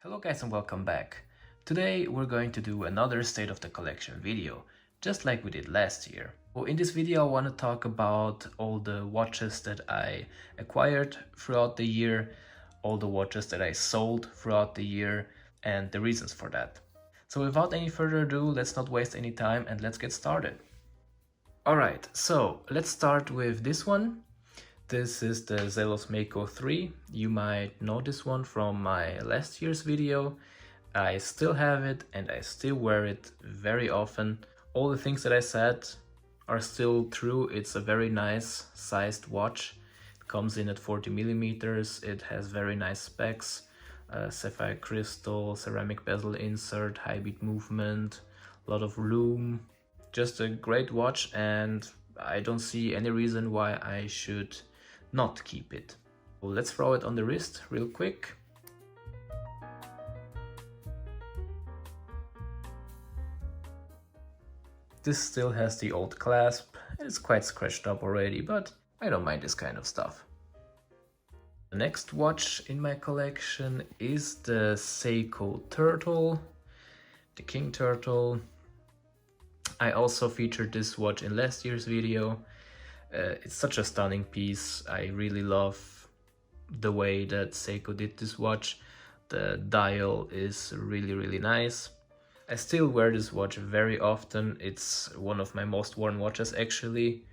Hello guys and welcome back. Today we're going to do another state of the collection video, just like we did last year. Well, in this video I want to talk about all the watches that I acquired throughout the year, all the watches that I sold throughout the year, and the reasons for that. So without any further ado, let's not waste any time and let's get started. Alright, so let's start with this one. This is the Zelos Mako 3. You might know this one from my last year's video. I still have it and I still wear it very often. All the things that I said are still true. It's a very nice sized watch. It comes in at 40 millimeters. It has very nice specs. Sapphire crystal, ceramic bezel insert, high beat movement, a lot of room. Just a great watch, and I don't see any reason why I should not keep it. Well, let's throw it on the wrist real quick. This still has the old clasp. It's quite scratched up already, but I don't mind this kind of stuff. The next watch in my collection is the Seiko Turtle, the King Turtle. I also featured this watch in last year's video. It's such a stunning piece. I really love the way that Seiko did this watch. The dial is really nice. I still wear this watch very often. It's one of my most worn watches actually.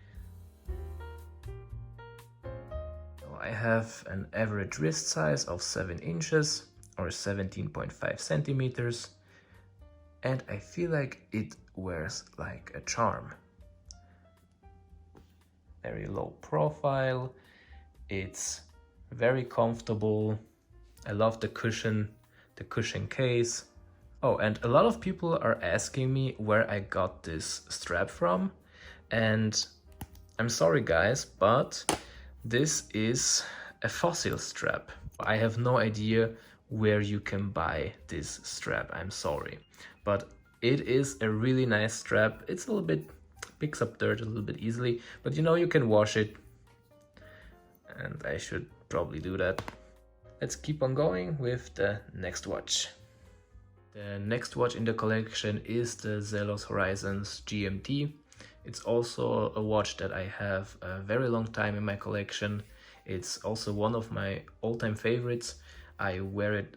I have an average wrist size of 7 inches or 17.5 centimeters. And I feel like it wears like a charm. Very low profile, it's very comfortable. I love the cushion case. Oh, and a lot of people are asking me where I got this strap from, and I'm sorry guys, but this is a Fossil strap. I have no idea where you can buy this strap, I'm sorry, but it is a really nice strap. It's a little bit, picks up dirt a little bit easily, but you know, you can wash it, and I should probably do that. Let's keep on going with the next watch. The next watch in the collection is the Zelos Horizons GMT. It's also a watch that I have a very long time in my collection. It's also one of my all-time favorites. I wear it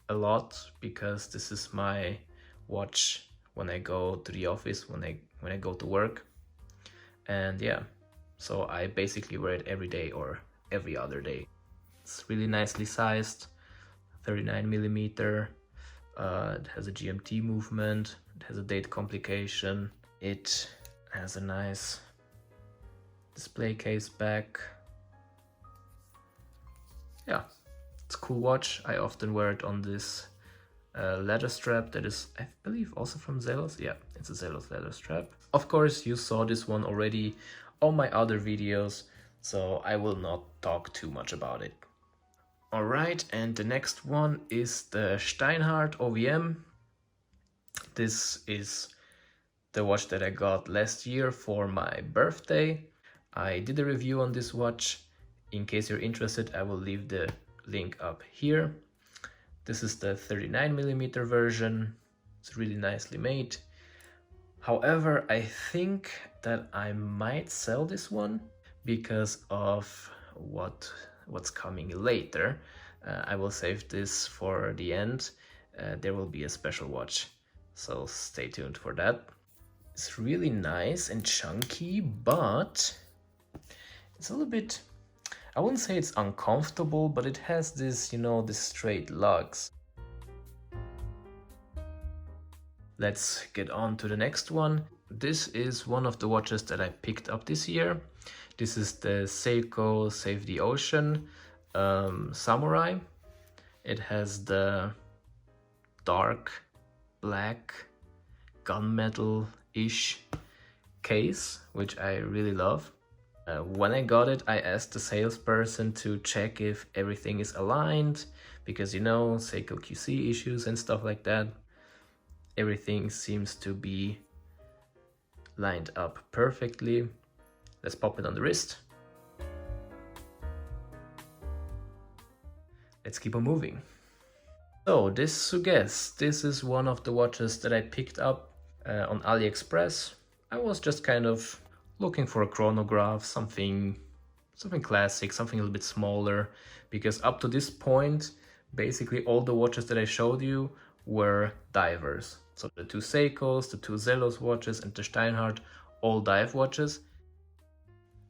a lot because this is my watch when I go to the office, when I go to work. And yeah, so I basically wear it every day or every other day. It's really nicely sized, 39 millimeter. It has a GMT movement, it has a date complication, it has a nice display case back. Yeah, it's a cool watch. I often wear it on this leather strap that is, I believe, also from Zelos. Yeah, it's a Zelos leather strap. Of course, you saw this one already on my other videos, so I will not talk too much about it. Alright, and the next one is the Steinhart OVM. This is the watch that I got last year for my birthday. I did a review on this watch. In case you're interested, I will leave the link up here. This is the 39 millimeter version. It's really nicely made. However, I think that I might sell this one because of what's coming later. I will save this for the end. There will be a special watch, so stay tuned for that. It's really nice and chunky, but it's a little bit, I wouldn't say it's uncomfortable, but it has this, you know, this straight lugs. Let's get on to the next one. This is one of the watches that I picked up this year. This is the Seiko Save the Ocean Samurai. It has the dark black gunmetal-ish case, which I really love. When I got it, I asked the salesperson to check if everything is aligned, because you know, Seiko QC issues and stuff like that. Everything seems to be lined up perfectly. Let's pop it on the wrist. Let's keep on moving. So this Sugess, this is one of the watches that I picked up on AliExpress. I was just kind of looking for a chronograph, something classic, something a little bit smaller, because up to this point, basically all the watches that I showed you were divers. So the two Seikos, the two Zelos watches, and the Steinhart, all dive watches.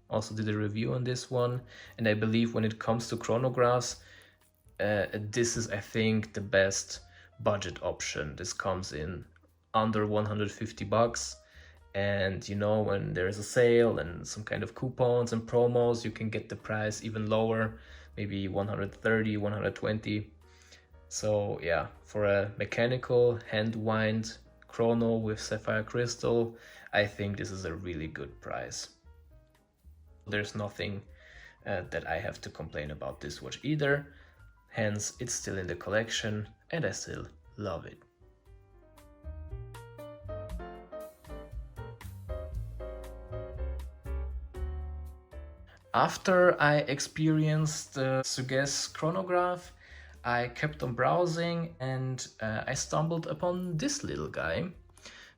Also did a review on this one, and I believe when it comes to chronographs, this is, I think, the best budget option. This comes in under 150 bucks. And you know, when there's a sale and some kind of coupons and promos, you can get the price even lower, maybe 130, 120. So yeah, for a mechanical hand wind chrono with sapphire crystal, I think this is a really good price. There's nothing that I have to complain about this watch either. Hence, it's still in the collection and I still love it. After I experienced the Sugess chronograph, I kept on browsing and I stumbled upon this little guy,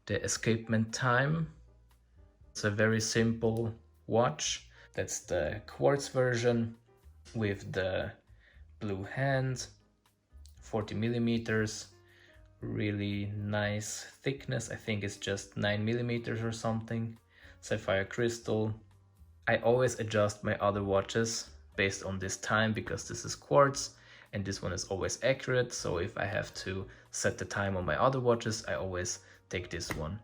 the Escapement Time. It's a very simple watch. That's the quartz version with the blue hand, 40 millimeters, really nice thickness. I think it's just 9 millimeters or something. Sapphire crystal. I always adjust my other watches based on this time because this is quartz and this one is always accurate. So if I have to set the time on my other watches, I always take this one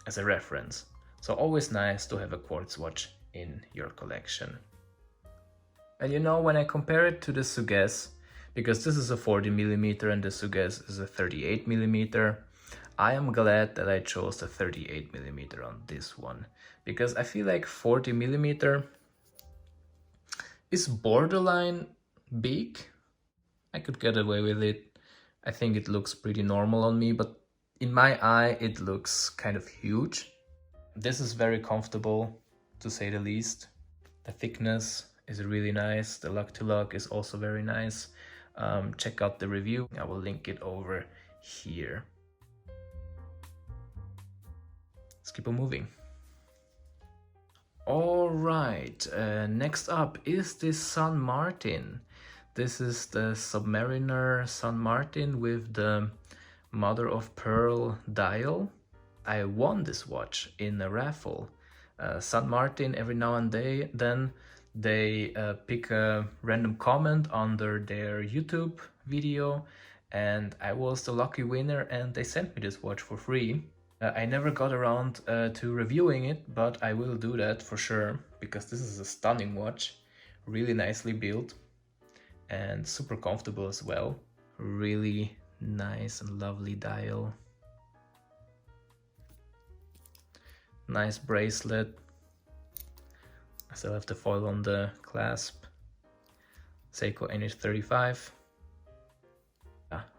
as a reference. So always nice to have a quartz watch in your collection. And you know, when I compare it to the Sugess, because this is a 40 millimeter and the Sugess is a 38 millimeter, I am glad that I chose the 38 millimeter on this one, because I feel like 40 millimeter is borderline big. I could get away with it. I think it looks pretty normal on me, but in my eye it looks kind of huge. This is very comfortable, to say the least. The thickness is really nice. The lug to lug is also very nice. Check out the review. I will link it over here. Let's keep on moving. All right, next up is this San Martin. This is the Submariner San Martin with the mother of pearl dial. I won this watch in a raffle. San Martin, every now and then they pick a random comment under their YouTube video, and I was the lucky winner and they sent me this watch for free. I never got around to reviewing it, but I will do that for sure, because this is a stunning watch, really nicely built and super comfortable as well. Really nice and lovely dial. Nice bracelet. I still have the foil on the clasp. Seiko NH35.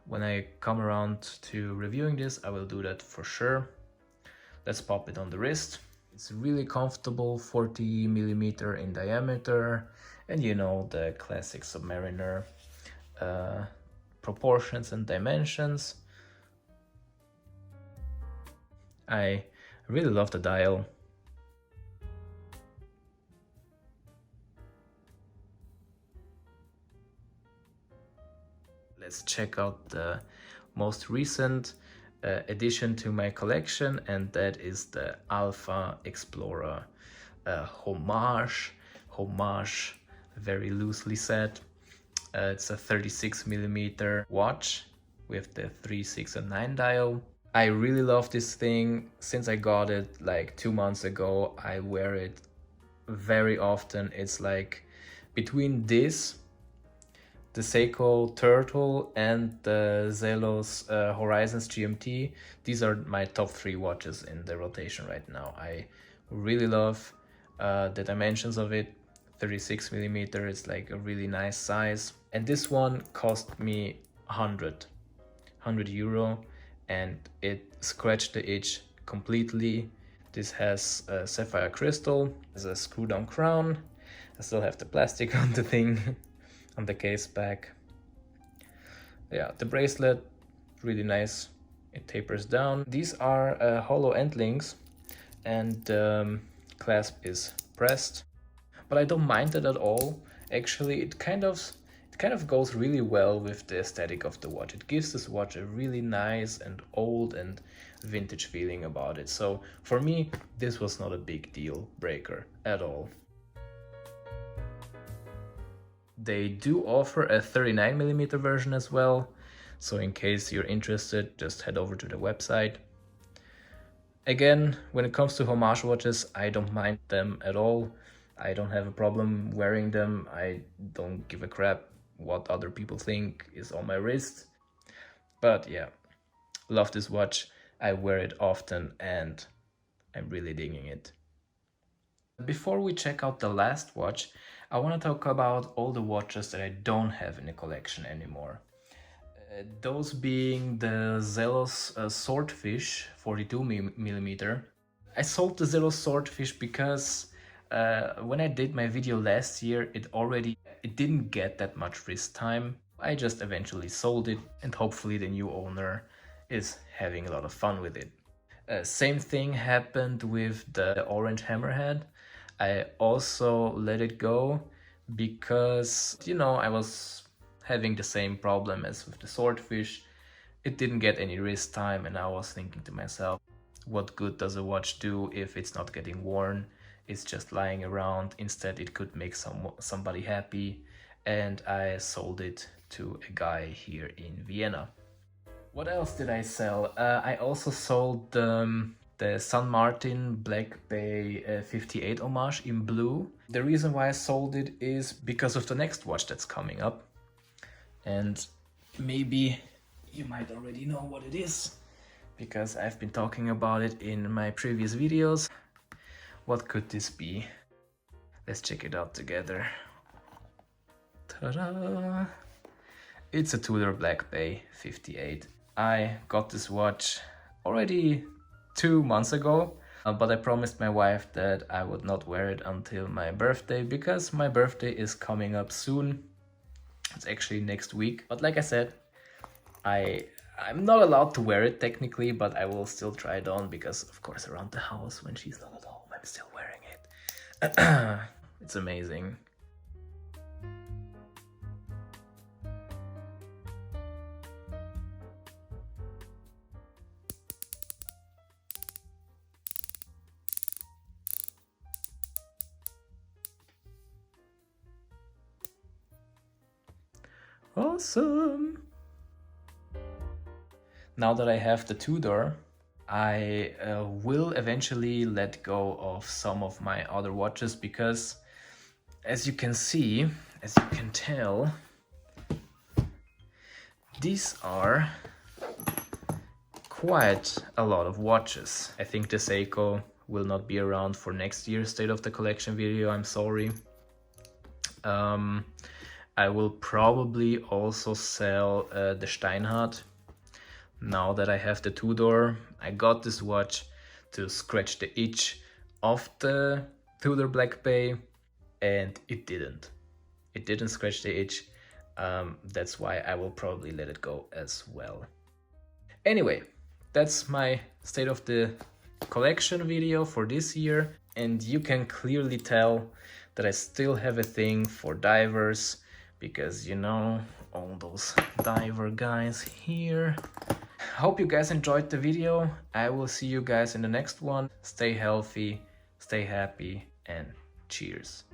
When I come around to reviewing this, I will do that for sure. Let's pop it on the wrist. It's really comfortable, 40 millimeter in diameter, and you know, the classic Submariner proportions and dimensions. I really love the dial. Let's check out the most recent addition to my collection, and that is the Alpha Explorer homage, very loosely said. It's a 36 millimeter watch with the 3, 6 and 9 dial. I really love this thing. Since I got it like 2 months ago, I wear it very often. It's like between this, the Seiko Turtle and the Zelos Horizons GMT, these are my top 3 watches in the rotation right now. I really love the dimensions of it. 36 millimeter, it's like a really nice size. And this one cost me 100 euro, and it scratched the itch completely. This has sapphire crystal, has a screw down crown. I still have the plastic on the thing. On the case back. Yeah, the bracelet, really nice. It tapers down. These are hollow end links, and clasp is pressed. But I don't mind it at all. Actually, it kind of goes really well with the aesthetic of the watch. It gives this watch a really nice and old and vintage feeling about it. So for me, this was not a big deal breaker at all. They do offer a 39mm version as well. So in case you're interested, just head over to the website. Again, when it comes to homage watches, I don't mind them at all. I don't have a problem wearing them. I don't give a crap what other people think is on my wrist. But yeah, love this watch. I wear it often and I'm really digging it. Before we check out the last watch, I want to talk about all the watches that I don't have in the collection anymore. Those being the Zelos Swordfish 42mm. I sold the Zelos Swordfish because when I did my video last year, it didn't get that much wrist time. I just eventually sold it, and hopefully the new owner is having a lot of fun with it. Same thing happened with the orange hammerhead. I also let it go because, you know, I was having the same problem as with the swordfish. It didn't get any wrist time, and I was thinking to myself, what good does a watch do if it's not getting worn? It's just lying around. Instead, it could make somebody happy, and I sold it to a guy here in Vienna. What else did I sell? I also sold the San Martin Black Bay 58 homage in blue. The reason why I sold it is because of the next watch that's coming up. And maybe you might already know what it is, because I've been talking about it in my previous videos. What could this be? Let's check it out together. Ta-da! It's a Tudor Black Bay 58. I got this watch already 2 months ago, but I promised my wife that I would not wear it until my birthday, because my birthday is coming up soon. It's actually next week. But like I said, I'm not allowed to wear it technically, but I will still try it on because, of course, around the house when she's not at home, I'm still wearing it. It's amazing. Awesome! Now that I have the Tudor, I will eventually let go of some of my other watches, because as you can see, as you can tell, these are quite a lot of watches. I think the Seiko will not be around for next year's State of the Collection video, I'm sorry. I will probably also sell the Steinhart. Now that I have the Tudor, I got this watch to scratch the itch of the Tudor Black Bay, and it didn't. It didn't scratch the itch. That's why I will probably let it go as well. Anyway, that's my State of the Collection video for this year, and you can clearly tell that I still have a thing for divers, because, you know, all those diver guys here. Hope you guys enjoyed the video. I will see you guys in the next one. Stay healthy, stay happy, and cheers.